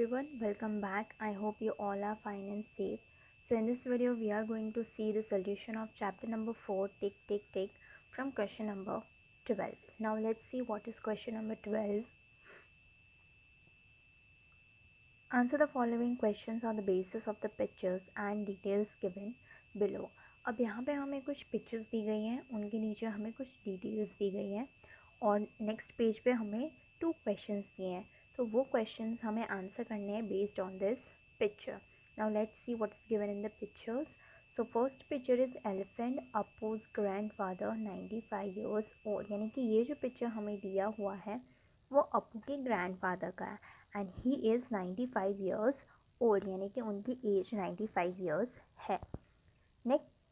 everyone, welcome back. I hope you all are fine and safe. So in this video we are going to see the solution of chapter number 4 tick tick tick from question number 12. Now let's see what is question number 12. Answer the following questions on the basis of the pictures and details given below. अब यहाँ पे हमें कुछ pictures दी गई हैं, उनके नीचे हमें कुछ डिटेल्स दी गई हैं और नेक्स्ट पेज पे हमें 2 क्वेश्चंस दिए हैं. तो वो क्वेश्चंस हमें आंसर करने हैं based on this picture. Now let's see what is given in the pictures. So first picture is elephant Appu's grandfather 95 years old. यानी कि ये जो पिक्चर हमें दिया हुआ है वो अपू के ग्रैंडफादर का है and he is 95 years old. यानी कि उनकी एज 95 ईयर्स है.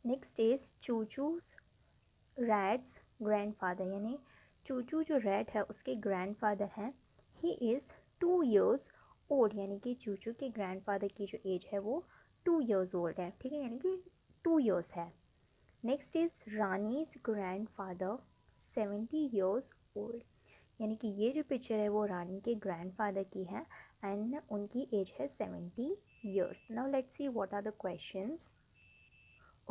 Next is Chuchu's rat's grandfather. यानी चूचू जो रैट है उसके ग्रैंडफादर हैं. He is 2 years old. यानी कि चूचू के ग्रैंडफादर की जो एज है वो 2 ईयर्स ओल्ड है. ठीक है, यानी कि 2 ईयर्स है. Next is Rani's grandfather 70 years old. यानी कि ये जो पिक्चर है वो रानी के ग्रैंडफादर की है एंड उनकी एज है 70 years. Now let's see what are the questions.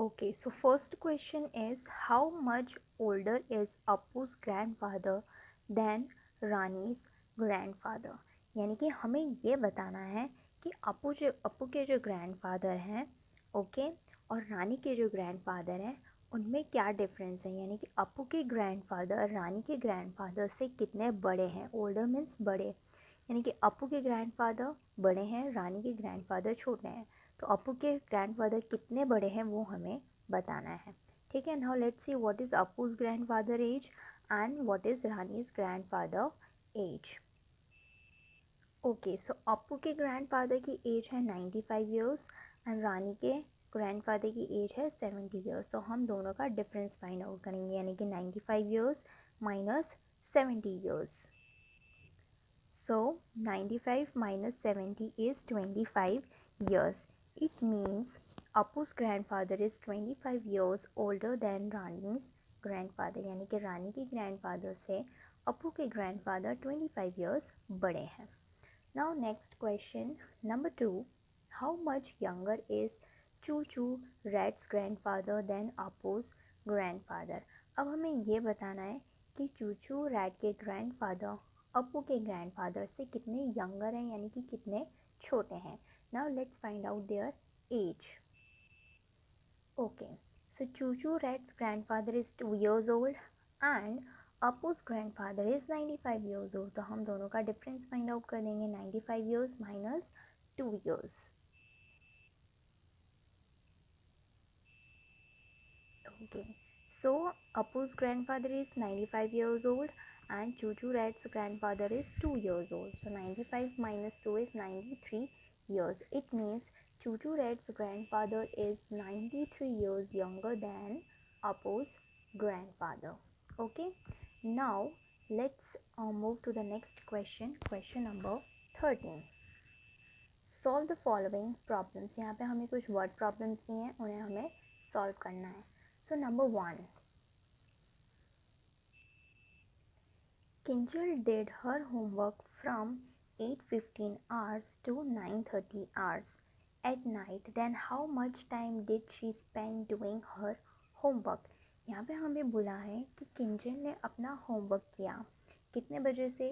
Okay, so first question is how much older is Appu's grandfather than Rani's grandfather. यानी कि हमें ये बताना है कि अप्पू के जो ग्रैंडफादर हैं ओके और रानी के जो ग्रैंडफादर हैं उनमें क्या डिफरेंस है. यानी कि अप्पू के ग्रैंडफादर रानी के ग्रैंडफादर से कितने बड़े हैं. ओल्डर मीन्स बड़े. यानी कि अप्पू के ग्रैंडफादर बड़े हैं, रानी के ग्रैंडफादर छोटे हैं. तो अप्पू के ग्रैंडफादर कितने बड़े हैं वो हमें बताना है. ठीक है. Now let's see what is Appu's grandfather age and what is Rani's grandfather age. Okay, so Appu के ग्रैंडफादर की एज है 95 ईयर्स एंड रानी के ग्रैंडफादर की एज है 70 ईयर्स. तो हम दोनों का डिफरेंस फाइंड आउट करेंगे. यानी कि 95 years minus 70 years. So 95 minus 70 is 25 years. It means Appu's grandfather is 25 years older than Rani's grandfather. यानी कि रानी के ग्रैंडफादर से अप्पू के ग्रैंडफादर 25 years बड़े हैं. Now next question number 2. How much younger is Choo Rat's grandfather than Appu's grandfather? अब हमें ये बताना है कि चूचू रैट के ग्रैंडफादर अप्पू के ग्रैंडफादर से कितने यंगर हैं यानी कि कितने छोटे हैं. Now let's find out their age. Okay, so Chuchu rat's grandfather is 2 years old and Appu's grandfather is 95 years old. तो हम दोनों का डिफरेंस फाइंड आउट कर देंगे. 95 years minus 2 years. Okay, so Appu's grandfather is 95 years old and Choo Rat's grandfather is 2 years old. So 95 minus 2 is 93 years. It means Choo Rat's grandfather is 93 years younger than Appu's grandfather. Okay, now let's move to the next question. Question number 13. Solve the following problems. यहाँ पे हमें कुछ word problems दिए हैं, उन्हें हमें solve करना है. So number 1. Kinjal did her homework from 8:15 hours to 9:30 hours at night. Then how much time did she spend doing her homework? यहाँ पे हमें बोला है कि किंजल ने अपना होमवर्क किया कितने बजे से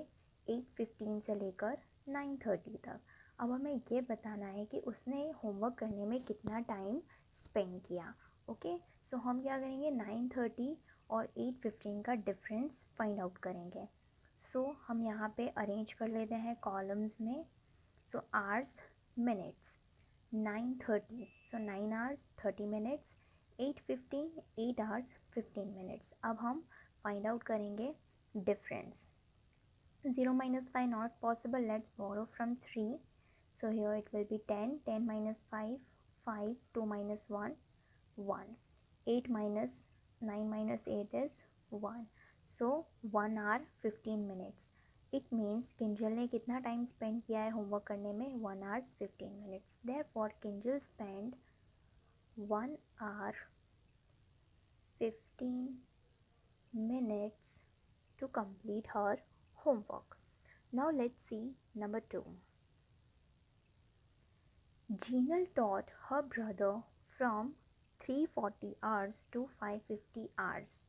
8:15 से लेकर 9:30 तक. अब हमें ये बताना है कि उसने होमवर्क करने में कितना टाइम स्पेंड किया. ओके, सो हम क्या करेंगे 9:30 और 8:15 का डिफरेंस फाइंड आउट करेंगे. सो हम यहाँ पे अरेंज कर लेते हैं कॉलम्स में. सो आवर्स मिनट्स 9:30 सो 9 hours 30 minutes. 8:15 8 hours 15 minutes. अब हम फाइंड आउट करेंगे difference. 0 minus 5 not possible. Let's borrow from 3. So here it will be 10. 10 minus 5 5. 2 minus 1 1. 8 minus 9 minus 8 is 1. So 1 hour 15 minutes. It means Kinjal ने कितना time spend किया है homework करने में 1 hour 15 minutes. Therefore Kinjal spent 1 hour 15 minutes to complete her homework. Now let's see number 2. Jinal taught her brother from 340 hours to 550 hours.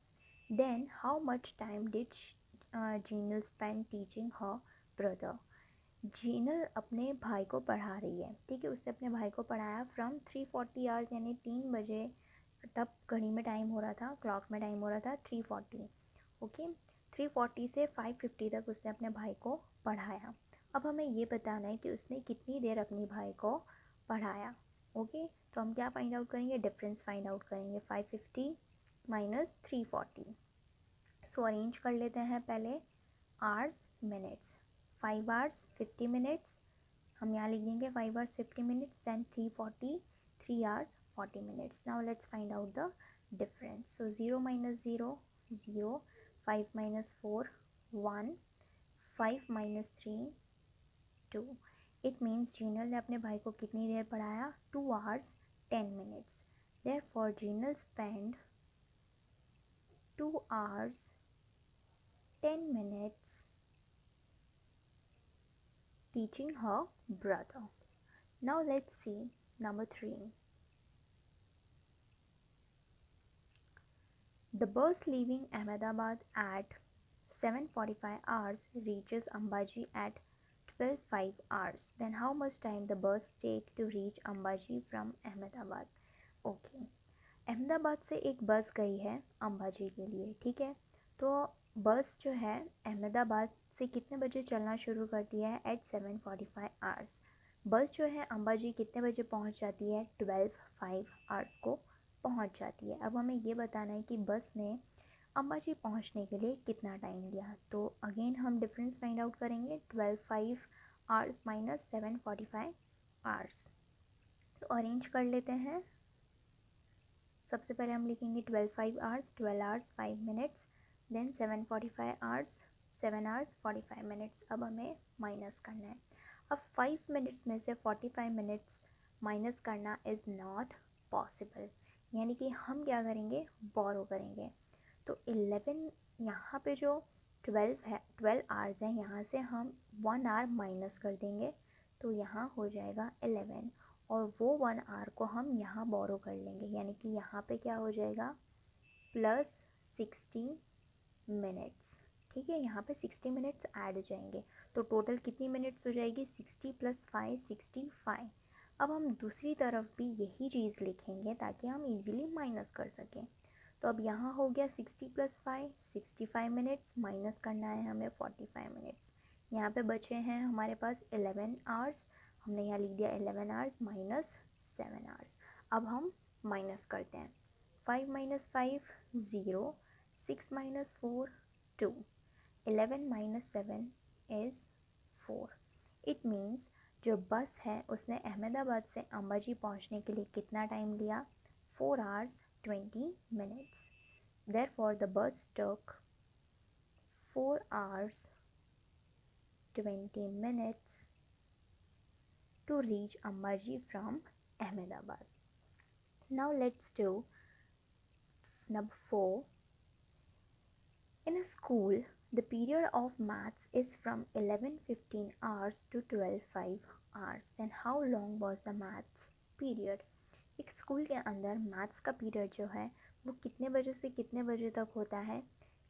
Then how much time did Jinal spend teaching her brother? Jinal अपने भाई को पढ़ा रही है, ठीक है। उसने अपने भाई को पढ़ाया फ्रॉम 340 आवर्स, यानी 3 बजे तब घड़ी में टाइम हो रहा था, क्लॉक में टाइम हो रहा था 340, ओके। 340 से 550 तक उसने अपने भाई को पढ़ाया। अब हमें ये बताना है कि उसने कितनी देर अपने भाई को पढ़ाया, ओके। तो हम क्या फाइंड आउट करेंगे, डिफरेंस फाइंड आउट करेंगे, 550 माइनस 340। सो अरेंज कर लेते हैं पहले आवर्स मिनट्स। 5 आवर्स 50 मिनट्स, हम यहाँ लिख देंगे 5 hours 50 minutes, then 340, 3 hours 40 minutes. Now let's find out the difference. So 0 minus 0 0, 5 minus 4 1, 5 minus 3 2। It means Jinal ने अपने भाई को कितनी देर पढ़ाया, 2 hours 10 minutes. Therefore Jinal spend 2 hours 10 minutes teaching her brother. Now let's see number 3. The bus leaving Ahmedabad at 7:45 hours reaches Ambaji at 12:05 hours. Then how much time the bus take to reach Ambaji from Ahmedabad? Okay. Ahmedabad से एक बस गई है अंबाजी के लिए, ठीक है। तो बस जो है अहमदाबाद से कितने बजे चलना शुरू करती है, एट 7:45 आवर्स। बस जो है अंबाजी कितने बजे पहुंच जाती है, 12:05 आवर्स को पहुंच जाती है। अब हमें ये बताना है कि बस ने अंबाजी पहुंचने के लिए कितना टाइम लिया। तो अगेन हम डिफरेंस फाइंड आउट करेंगे, 12:05 आवर्स माइनस 7:45 आवर्स। तो अरेंज कर लेते हैं। सबसे पहले हम लिखेंगे 12:05 hours, 12 hours 5 minutes, then 7:45 hours, 7 hours 45 minutes. अब हमें माइनस करना है। अब 5 मिनट्स में से 45 मिनट्स माइनस करना इज़ नॉट पॉसिबल, यानी कि हम क्या करेंगे, बोरो करेंगे। तो 11 यहाँ पे जो 12 है, 12 आवर्स हैं, यहाँ से हम 1 आवर माइनस कर देंगे, तो यहाँ हो जाएगा 11, और वो 1 आवर को हम यहाँ बोरो कर लेंगे, यानी कि यहाँ पे क्या हो जाएगा, प्लस 60 मिनट्स, ठीक है। यहाँ पे 60 मिनट्स ऐड हो जाएंगे, तो टोटल कितनी मिनट्स हो जाएगी, 60 + 5 65। अब हम दूसरी तरफ भी यही चीज़ लिखेंगे ताकि हम इजीली माइनस कर सकें। तो अब यहाँ हो गया 60 + 5 65 मिनट्स, माइनस करना है हमें 45 मिनट्स। यहाँ पे बचे हैं हमारे पास 11 आवर्स, हमने यहाँ लिख दिया 11 आवर्स माइनस 7 आवर्स। अब हम माइनस करते हैं, 5 minus 5 0, 6 minus 4 2, 11 minus 7 is 4। It means जो बस है उसने अहमदाबाद से अंबाजी पहुँचने के लिए कितना टाइम लिया, 4 hours 20 minutes. Therefore, the bus took 4 hours 20 minutes to reach Ambaji from Ahmedabad. Now let's do number 4. In a school, the period of maths is from 11:15 hours to 12:05 hours. Then how long was the maths period? एक school के अंदर maths का period जो है वो कितने बजे से कितने बजे तक होता है,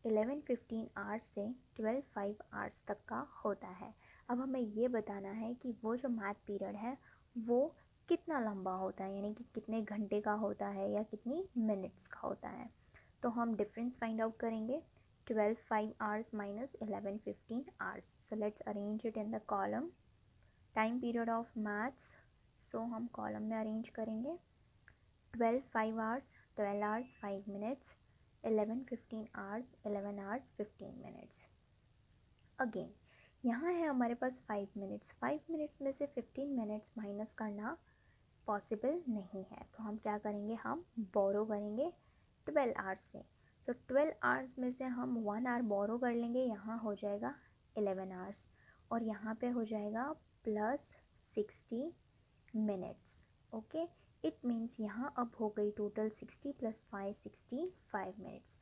11:15 आवर्स से 12:05 आवर्स तक का होता है। अब हमें ये बताना है कि वो जो मैथ पीरियड है वो कितना लंबा होता है, यानी कि कितने घंटे का होता है या कितनी मिनट्स का होता है। तो हम डिफरेंस फाइंड आउट करेंगे, 12:05 hours minus 11:15 hours. So let's arrange it in the column, time period of maths. So हम कॉलम में अरेंज करेंगे, 12:05 hours 12 hours 5 minutes, 11:15 hours 11 hours 15 minutes। Again यहाँ है हमारे पास 5 मिनट्स, 5 मिनट्स में से 15 मिनट्स माइनस करना पॉसिबल नहीं है, तो हम क्या करेंगे, हम बोरो करेंगे 12 आवर्स से। सो 12 आवर्स में से हम 1 आवर बोरो कर लेंगे, यहाँ हो जाएगा 11 आवर्स, और यहाँ पे हो जाएगा plus 60 minutes, okay. It means यहाँ अब हो गई टोटल 60 + 5 65 मिनट्स।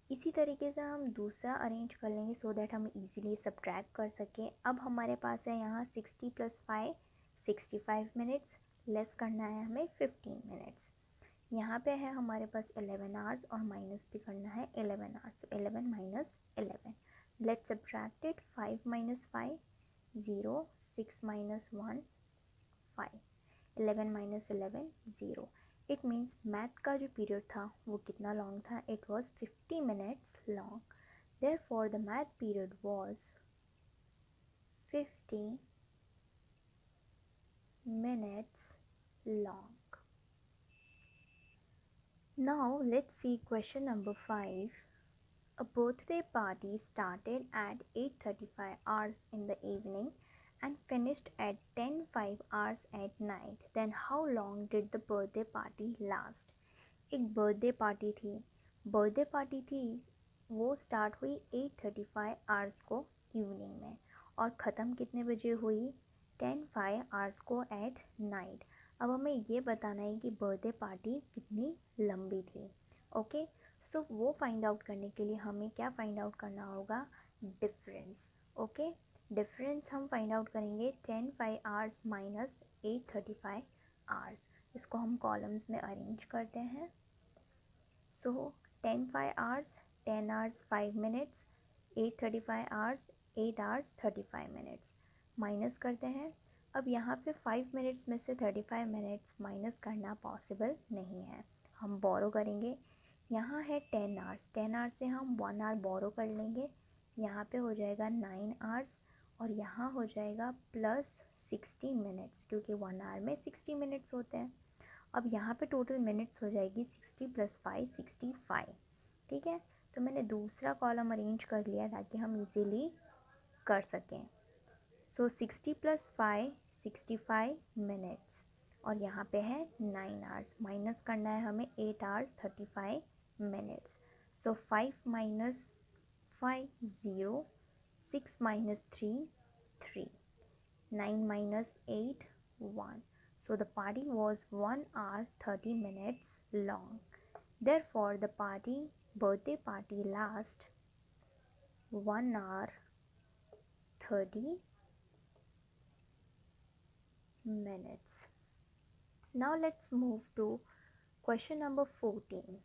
इसी तरीके से हम दूसरा अरेंज कर लेंगे सो दैट हम इजीली सब्ट्रैक्ट कर सकें। अब हमारे पास है यहाँ 60 + 5 65 मिनट्स, लेस करना है हमें 15 मिनट्स। यहाँ पे है हमारे पास 11 आवर्स और माइनस भी करना है 11 आवर्स, तो 11 minus 11, let's subtract it. 5 minus 5 0, 6 minus 1 5, 11 minus 11 0। It means math का जो पीरियड था वो कितना लॉन्ग था, it was 50 minutes long. Therefore the math period was 50 minutes long. Now let's see question number 5. A birthday party started at 8:35 hours in the evening and finished at 10:05 hours at night. Then how long did the birthday party last? एक birthday party थी, वो start हुई 8:35 hours को evening में और ख़त्म कितने बजे हुई, 10:05 आवर्स को एट नाइट। अब हमें ये बताना है कि बर्थडे पार्टी कितनी लंबी थी। ओके, सो वो फाइंड आउट करने के लिए हमें क्या फाइंड आउट करना होगा, डिफरेंस। ओके, डिफरेंस हम फाइंड आउट करेंगे 10:05 आवर्स माइनस 8:35 आवर्स। इसको हम कॉलम्स में अरेंज करते हैं। सो 10:05 hours 10 hours 5 minutes, 8:35 hours 8 hours 35 minutes. Minus करते हैं। अब यहाँ पे 5 मिनट्स में से 35 मिनट्स माइनस करना पॉसिबल नहीं है, हम बोरो करेंगे। यहाँ है 10 आवर्स, 10 आवर्स से हम 1 आवर बोरो कर लेंगे, यहाँ पे हो जाएगा 9 आवर्स और यहाँ हो जाएगा प्लस 60 मिनट्स, क्योंकि 1 आवर में 60 मिनट्स होते हैं। अब यहाँ पे टोटल मिनट्स हो जाएगी 60 + 5 65। ठीक है, तो मैंने दूसरा कॉलम अरेंज कर लिया ताकि हम इजीली कर सकें। सो 60 + 5 65 मिनट्स और यहाँ पे है 9 आवर्स, माइनस करना है हमें 8 hours 35 minutes. So 5 minus 5 0, 6 minus 3 3, 9 minus 8 1. So the party was 1 hour 30 minutes long. Therefore, the birthday party last 1 hour 30 minutes. Now let's move to question number 14.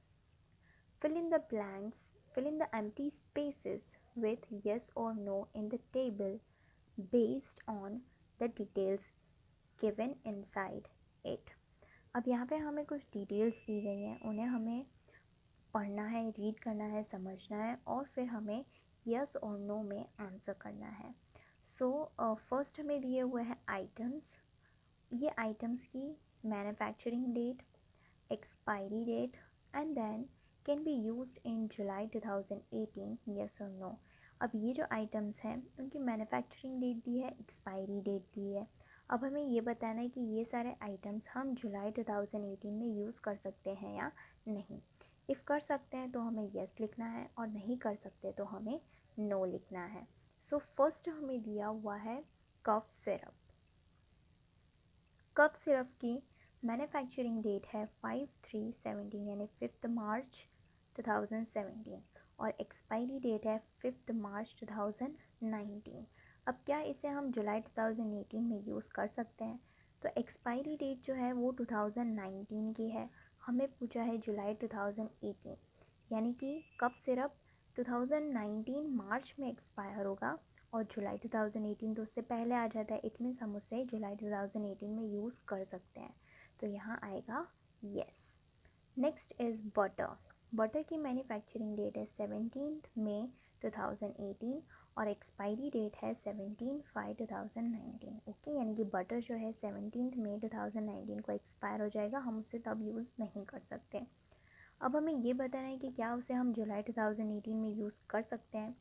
Fill in the blanks, fill in the empty spaces with yes or no in the table based on the details given inside it. अब यहाँ पे हमें कुछ details दी गई हैं, उन्हें हमें पढ़ना है, रीड करना है, समझना है और फिर हमें यस और नो में आंसर करना है। सो फर्स्ट हमें दिए हुए हैं आइटम्स। ये आइटम्स की manufacturing date, expiry date and then can be used in July 2018, yes और नो। अब ये जो आइटम्स हैं उनकी मैन्युफैक्चरिंग डेट दी है, एक्सपायरी डेट दी है। अब हमें ये बताना है कि ये सारे आइटम्स हम जुलाई 2018 में यूज़ कर सकते हैं या नहीं। इफ़ कर सकते हैं तो हमें यस लिखना है और नहीं कर सकते तो हमें नो लिखना है। सो फर्स्ट हमें दिया हुआ है कफ सिरप। कफ सिरप की मैन्युफैक्चरिंग डेट है 5/3/17 यानी 5 मार्च 2017 और एक्सपायरी डेट है 5 मार्च 2019। अब क्या इसे हम जुलाई 2018 में यूज़ कर सकते हैं? तो एक्सपायरी डेट जो है वो 2019 की है, हमें पूछा है जुलाई 2018, यानी कि कफ सिरप 2019 मार्च में एक्सपायर होगा और जुलाई 2018 तो उससे पहले आ जाता है। इट मीन्स हम उसे जुलाई 2018 में यूज़ कर सकते हैं, तो यहाँ आएगा yes. Next is butter. Butter की मैन्युफैक्चरिंग डेट है 17 मई 2018 और एक्सपायरी डेट है 17/5/2019। ओके, यानी कि बटर जो है 17 मई 2019 को एक्सपायर हो जाएगा, हम उसे तब यूज़ नहीं कर सकते। अब हमें ये बताना है कि क्या उसे हम जुलाई 2018 में यूज़ कर सकते हैं?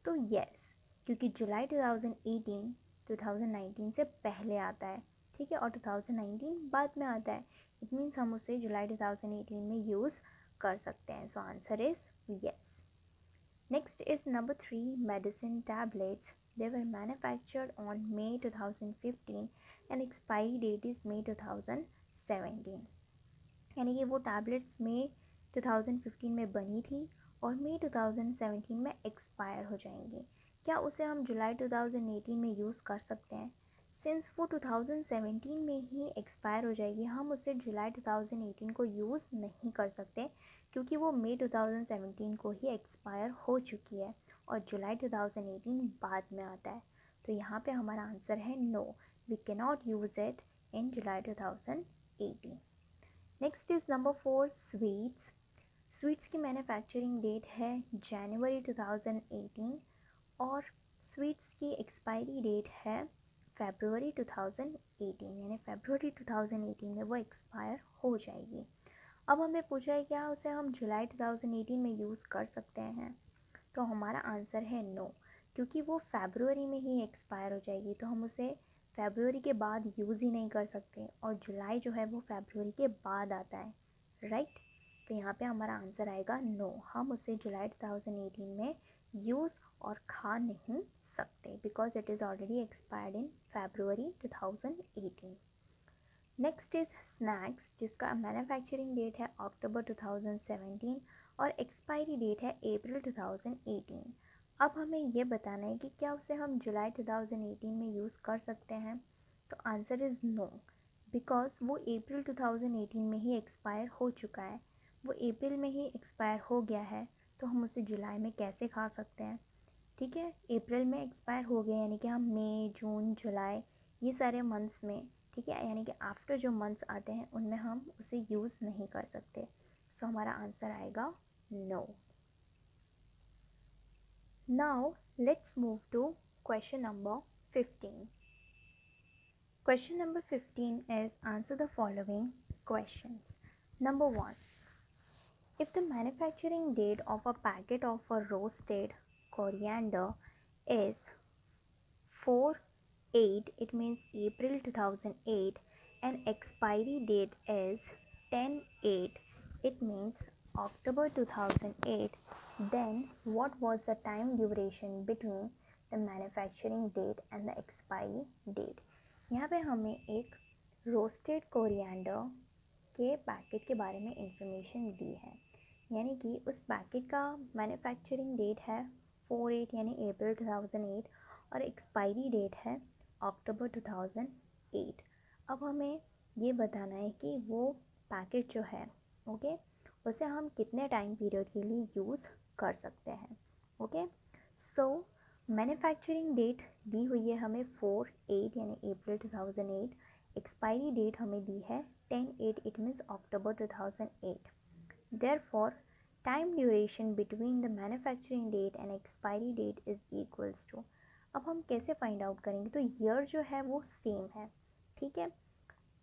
तो येस, क्योंकि जुलाई 2018 2019 से पहले आता है, ठीक है, और 2019 बाद में आता है। इट मीन्स हम उसे जुलाई 2018 में यूज़ कर सकते हैं। So answer is yes. Next is number 3, medicine tablets. They were manufactured on May 2015 and expiry date is May 2017। यानी कि वो टैबलेट्स मई 2015 में बनी थी और मई 2017 में एक्सपायर हो जाएंगी। क्या उसे हम जुलाई 2018 में यूज़ कर सकते हैं? सिंस वो 2017 में ही एक्सपायर हो जाएगी, हम उसे जुलाई 2018 को यूज़ नहीं कर सकते क्योंकि वो मई 2017 को ही एक्सपायर हो चुकी है और जुलाई 2018 बाद में आता है। तो यहाँ पे हमारा आंसर है no, we can not use it in July 2018। Next is number 4, sweets. Sweets की मैन्युफैक्चरिंग डेट है जनवरी 2018 और स्वीट्स की एक्सपायरी डेट है फरवरी 2018, यानी फरवरी 2018 में वो एक्सपायर हो जाएगी। अब हमें पूछा है क्या उसे हम जुलाई 2018 में यूज़ कर सकते हैं, तो हमारा आंसर है नो, क्योंकि वो फरवरी में ही एक्सपायर हो जाएगी, तो हम उसे फरवरी के बाद यूज़ ही नहीं कर सकते और जुलाई जो है वो फरवरी के बाद आता है, राइट। तो यहाँ पे हमारा आंसर आएगा नो, हम उसे जुलाई 2018 में यूज़ और खा नहीं सकते because it is already expired in February 2018। Next is snacks, जिसका मैन्युफैक्चरिंग डेट है अक्टूबर 2017 और एक्सपायरी डेट है अप्रैल 2018। अब हमें ये बताना है कि क्या उसे हम जुलाई 2018 में यूज़ कर सकते हैं, तो आंसर इज़ नो, बिकॉज वो अप्रैल 2018 में ही एक्सपायर हो चुका है, वो अप्रैल में ही एक्सपायर हो गया है, तो हम उसे जुलाई में कैसे खा सकते हैं। ठीक है, अप्रैल में एक्सपायर हो गया यानी कि हम मई, जून, जुलाई ये सारे मंथ्स में, ठीक है, यानी कि आफ्टर जो मंथ्स आते हैं उनमें हम उसे यूज़ नहीं कर सकते। सो हमारा आंसर आएगा no. Now let's move to question number 15. Question number 15 is answer the following questions. Number 1. If the manufacturing date of a packet of a roasted coriander is 4/8, it means April 2008, and expiry date is 10/8, it means October 2008, then what was the time duration between the manufacturing date and the expiry date? यहाँ पे हमें एक roasted coriander के packet के बारे में information दी है, यानी कि उस पैकेट का मैन्युफैक्चरिंग डेट है 4/8 यानी अप्रैल 2008 और एक्सपायरी डेट है अक्टूबर 2008। अब हमें ये बताना है कि वो पैकेट जो है, ओके, उसे हम कितने टाइम पीरियड के लिए यूज़ कर सकते हैं। ओके, सो मैन्युफैक्चरिंग डेट दी हुई है हमें 4/8 यानी अप्रैल 2008, एक्सपायरी डेट हमें दी है 10/8, it means October 2008। Therefore, time duration between the manufacturing date and expiry date is equals to, अब हम कैसे फाइंड आउट करेंगे, तो ईयर जो है वो सेम है, ठीक है,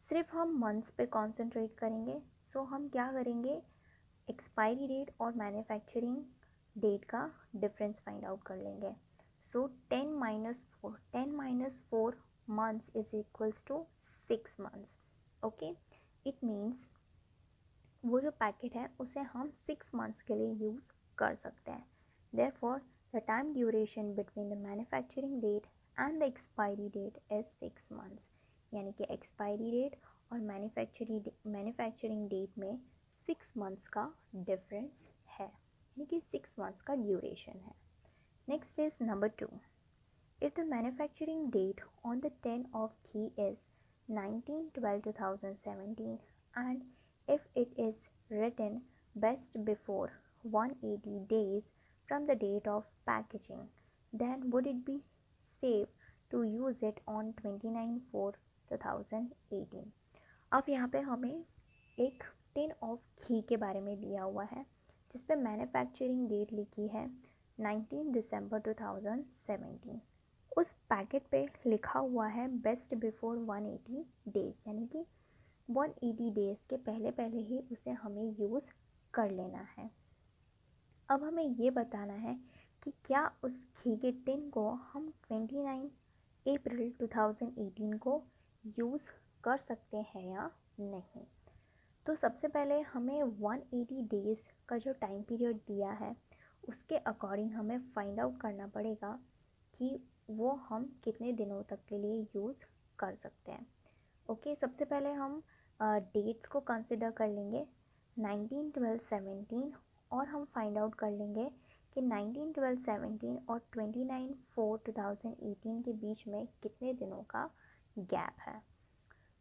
सिर्फ हम मंथ्स पे कॉन्सेंट्रेट करेंगे। सो हम क्या करेंगे, एक्सपायरी डेट और मैन्युफैक्चरिंग डेट का डिफरेंस फाइंड आउट कर लेंगे। सो 10 - 4 months is equals to 6 months. Okay, it means वो जो पैकेट है उसे हम 6 मंथ्स के लिए यूज़ कर सकते हैं। Therefore the time duration between the manufacturing date and the expiry date is 6 months, यानी कि एक्सपायरी डेट और मैन्युफैक्चरिंग डेट में 6 मंथ्स का डिफरेंस है, यानी कि 6 मंथ्स का ड्यूरेशन है। Next is number 2. If the manufacturing date on the 10th of Key is 19/12/2017 and if it is written best before 180 days from the date of packaging, then would it be safe to use it on 29/4/2018? अब यहाँ पे हमें एक tin of घी के बारे में दिया हुआ है जिस पे मैन्युफैक्चरिंग डेट लिखी है 19 दिसंबर 2017। उस पैकेट पे लिखा हुआ है बेस्ट बिफोर 180 डेज़, यानी कि 180 डेज़ के पहले पहले ही उसे हमें यूज़ कर लेना है। अब हमें ये बताना है कि क्या उस घी के टिन को हम 29 अप्रैल 2018 को यूज़ कर सकते हैं या नहीं। तो सबसे पहले हमें 180 डेज़ का जो टाइम पीरियड दिया है उसके अकॉर्डिंग हमें फाइंड आउट करना पड़ेगा कि वो हम कितने दिनों तक के लिए यूज़ कर सकते हैं। ओके, सबसे पहले हम डेट्स को कंसिडर कर लेंगे 19, 12, 17 और हम फाइंड आउट कर लेंगे कि 19, 12, 17 और 29/4/2018 के बीच में कितने दिनों का गैप है।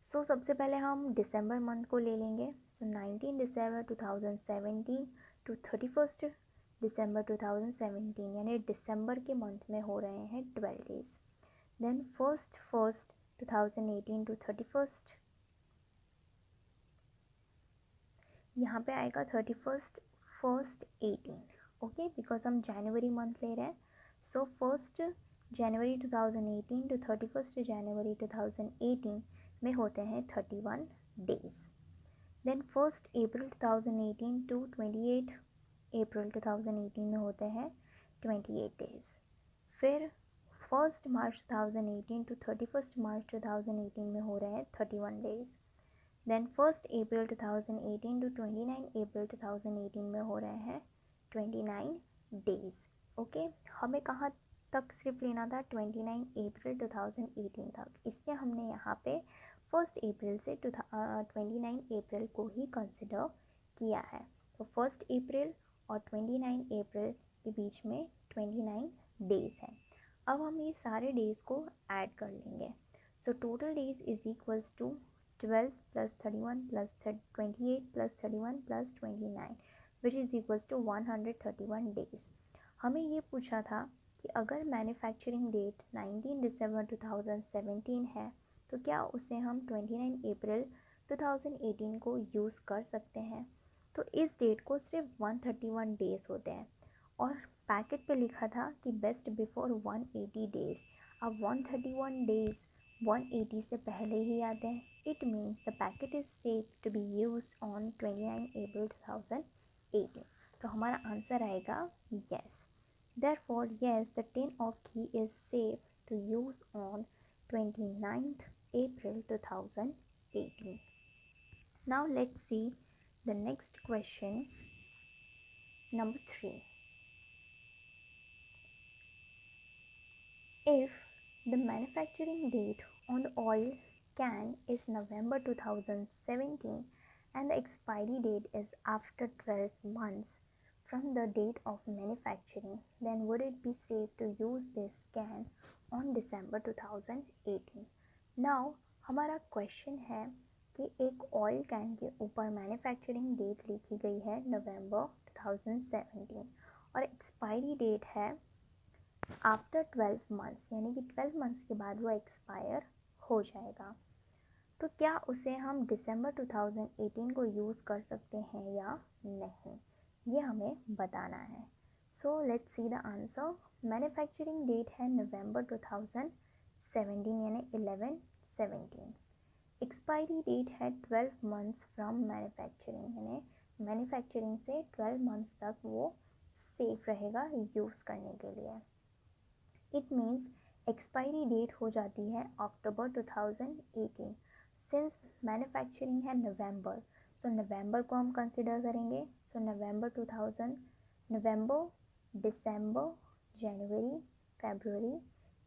सो सबसे पहले हम दिसंबर मंथ को ले लेंगे। सो 19 दिसंबर 2017 टू 31 दिसंबर 2017, यानी दिसंबर के मंथ में हो रहे हैं 12 डेज। देन फर्स्ट 2018 टू 31, यहाँ पे आएगा 31 फर्स्ट 18, ओके, बिकॉज हम जनवरी मंथ ले रहे हैं। सो 1 जनवरी 2018 टू 31 जनवरी 2018 में होते हैं 31 डेज। देन 1 अप्रैल 2018 टू 28 अप्रैल 2018 में होते हैं 28 डेज। फिर 1 मार्च 2018 टू 31 मार्च 2018 में हो रहे हैं 31 days. Then 1 April 2018 to 29 April 2018 में हो रहे हैं 29 डेज, ओके। हमें कहाँ तक सिर्फ लेना था, 29 अप्रैल 2018 तक, इसलिए हमने यहाँ पे 1 अप्रैल से 29 अप्रैल को ही कंसिडर किया है। तो 1 अप्रैल और 29 अप्रैल के बीच में 29 डेज है। अब हम ये सारे डेज को ऐड कर लेंगे। So total days is equals to 12 plus 31 plus 28 plus 31 plus 29 which is equals to 131 days। हमें ये पूछा था कि अगर मैन्युफैक्चरिंग डेट 19 दिसंबर 2017 है तो क्या उसे हम 29 अप्रैल 2018 को यूज़ कर सकते हैं। तो इस डेट को सिर्फ 131 डेज होते हैं और पैकेट पे लिखा था कि बेस्ट बिफोर 180 डेज। अब 131 डेज 180 से पहले ही आते हैं। It means the packet is safe to be use on 29 April 2018। तो हमारा आंसर आएगा yes. Therefore yes, the tin of ghee is safe to use on 29th April 2018। Now let's see the next question number 3। If the manufacturing date on the oil can is November 2017 and the expiry date is after 12 months from the date of manufacturing, then would it be safe to use this can on December 2018? Now हमारा question है कि एक oil can के ऊपर manufacturing date लिखी गई है नवंबर 2017 और एक्सपायरी डेट है आफ्टर 12 मंथ्स, यानी कि 12 मंथ्स के बाद वो एक्सपायर हो जाएगा। तो क्या उसे हम दिसंबर 2018 को यूज़ कर सकते हैं या नहीं, ये हमें बताना है। So let's see the answer. Manufacturing date है नवंबर 2017 यानी 11/17। एक्सपायरी डेट है 12 मंथ्स फ्रॉम मैन्युफैक्चरिंग, यानी मैन्युफैक्चरिंग से 12 मंथ्स तक वो सेफ रहेगा यूज़ करने के लिए। इट मीन्स एक्सपायरी डेट हो जाती है अक्टूबर 2018। सिंस मैन्युफैक्चरिंग है नवंबर, सो नवंबर को हम कंसिडर करेंगे। सो नवंबर, दिसंबर, जनवरी, फरवरी,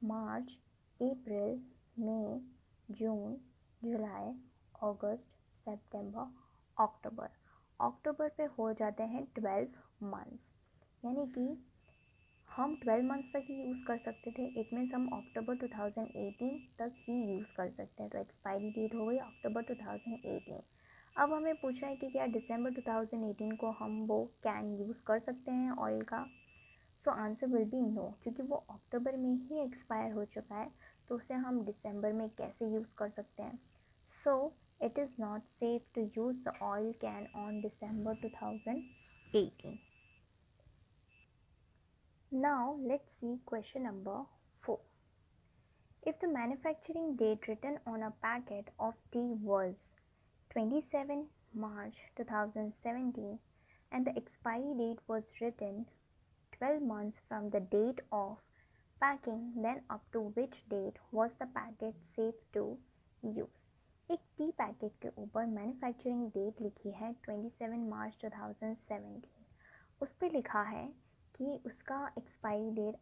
मार्च, अप्रैल, मई, जून, जुलाई, अगस्त, सितंबर, अक्टूबर पे हो जाते हैं 12 मंथ्स, यानी कि हम 12 मंथ्स तक ही यूज़ कर सकते थे। इट मीन्स हम अक्टूबर 2018 तक ही यूज़ कर सकते हैं। तो एक्सपायरी डेट हो गई अक्टूबर 2018। अब हमें पूछा है कि क्या दिसंबर 2018 को हम वो कैन यूज़ कर सकते हैं ऑयल का। So answer will be no, क्योंकि वो अक्टूबर में ही एक्सपायर हो चुका है, तो उसे हम दिसंबर में कैसे यूज़ कर सकते हैं। So it is not safe to use the oil can on December 2018। Now let's see question number 4. If the manufacturing date written on a packet of tea was 27 March 2017 and the expiry date was written 12 months from the date of packing, then up to which date was the packet safe to use? एक T packet के ऊपर manufacturing date लिखी है 27 मार्च 2017। उस पर लिखा है कि उसका एक्सपायरी डेट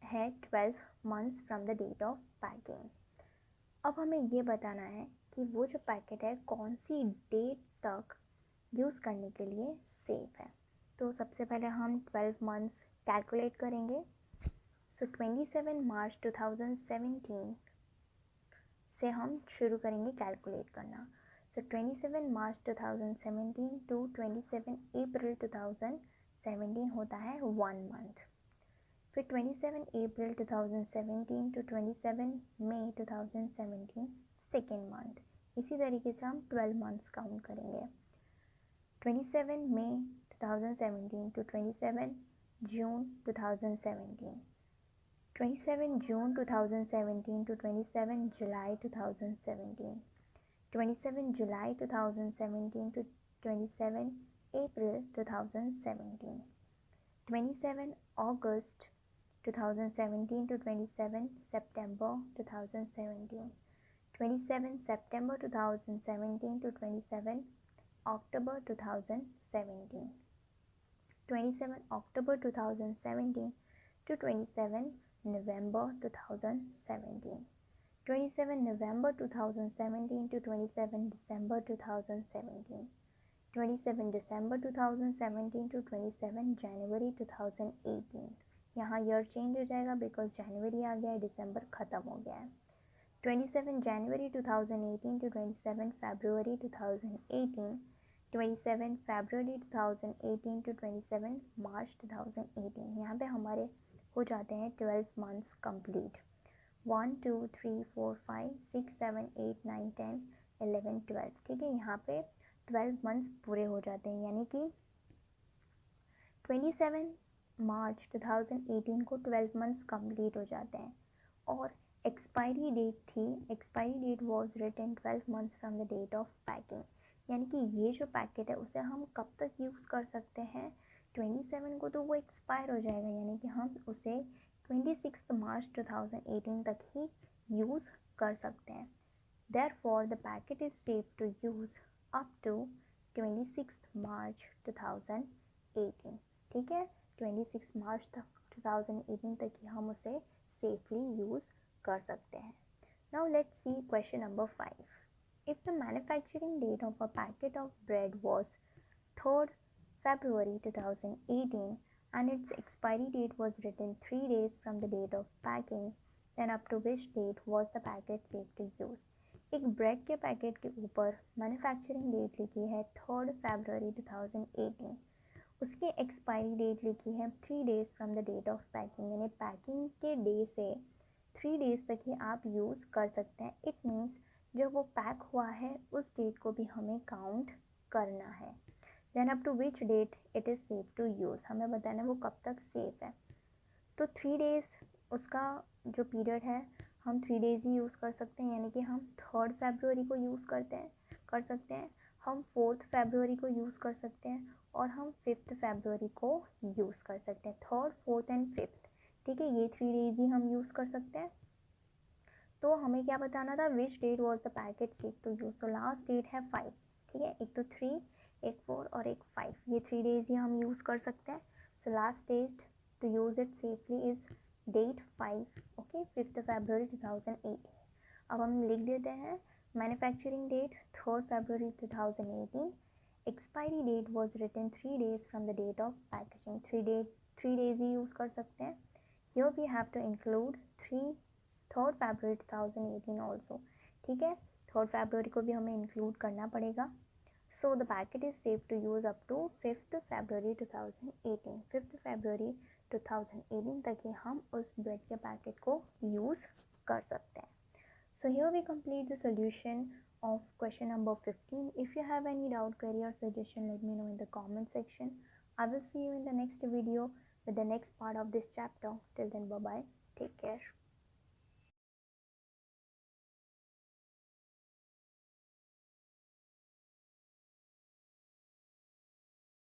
है 12 months from the date of packing. अब हमें ये बताना है कि वो जो पैकेट है कौन सी डेट तक यूज़ करने के लिए सेफ़ है। तो सबसे पहले हम 12 मंथ्स कैलकुलेट करेंगे। सो 27 मार्च 2017 से हम शुरू करेंगे कैलकुलेट करना। सो 27 मार्च 2017 टू 27 अप्रैल 2017 होता है 1 मंथ। फिर 27 अप्रैल 2017 टू 27 मई 2017 सेकेंड मंथ। इसी तरीके से हम 12 मंथ्स काउंट करेंगे। 27 मई 2017 to 27 June 2017, 27 June 2017 to 27 July 2017, 27 July 2017 to 27 April 2017, 27 August 2017 to 27 September 2017, 27 September 2017 to 27 October 2017, 27 October 2017 to 27 November 2017, 27 November 2017 to 27 December 2017, 27 December 2017 to 27 January 2018। यहाँ year change हो जाएगा because जनवरी आ गया है, दिसंबर ख़त्म हो गया है। 27 January 2018 to 27 February 2018, 27 February 2018 to 27 March 2018। यहाँ पे हमारे हो जाते हैं 12 मंथ्स कंप्लीट। 1 2 3 4 5 6 7 8 9 10 11 12। ठीक है, यहाँ पे 12 मंथ्स पूरे हो जाते हैं, यानी कि 27 मार्च 2018 को 12 मंथ्स कंप्लीट हो जाते हैं। और एक्सपायरी डेट थी, expiry date was written 12 months from the date of packing, यानी कि ये जो पैकेट है उसे हम कब तक यूज़ कर सकते हैं, 27 को तो वो एक्सपायर हो जाएगा, यानी कि हम उसे 26 मार्च 2018 तक ही यूज़ कर सकते हैं। Therefore the packet is safe to use up to 26 March 2018। ठीक है, 26 मार्च तक 2018 तक ही हम उसे सेफली यूज़ कर सकते हैं। Now let's see question number 5। If the manufacturing date of a packet of bread was 3rd February 2018 and its expiry date was written 3 days from the date of packing, then up to which date was the packet safe to use? एक bread के packet के ऊपर manufacturing date लिखी है 3rd February 2018, उसकी expiry date लिखी है 3 days from the date of packing, यानी पैकिंग के डे से 3 days तक ही आप यूज़ कर सकते हैं। इट मीन्स जब वो पैक हुआ है उस डेट को भी हमें काउंट करना है। Then up to which date it is safe to use, हमें बताना है वो कब तक सेफ़ है। तो 3 days उसका जो पीरियड है हम 3 days ही यूज़ कर सकते हैं, यानी कि हम 3rd February को यूज़ कर सकते हैं, हम 4th February को यूज़ कर सकते हैं, और हम 5th February को यूज़ कर सकते हैं। 3rd 4th एंड 5th, ठीक है, ये 3 days ही हम यूज़ कर सकते हैं। तो हमें क्या बताना था, which date was the packet safe to use. तो लास्ट डेट है 5, ठीक है, एक तो 3, एक 4 और एक 5, ये 3 days ही हम यूज़ कर सकते हैं। So last date to use it safely is date 5, okay, 5th February 2018। अब हम लिख देते हैं manufacturing date 3rd February 2018, expiry date was written 3 days from the date of packaging, 3 days ही यूज़ कर सकते हैं। Here we have to include 3rd February 2018 also, ठीक है, 3rd February को भी हमें इंक्लूड करना पड़ेगा। So the packet is safe to use up to 5th February 2018, 5th February 2018 तक ही हम उस ब्रेड के पैकेट को यूज़ कर सकते हैं। So here we complete the solution of question number 15. If you have any doubt, query or suggestion, let me know in the comment section. I will see you in the next video with the next part of this chapter. Till then, bye bye. Take care.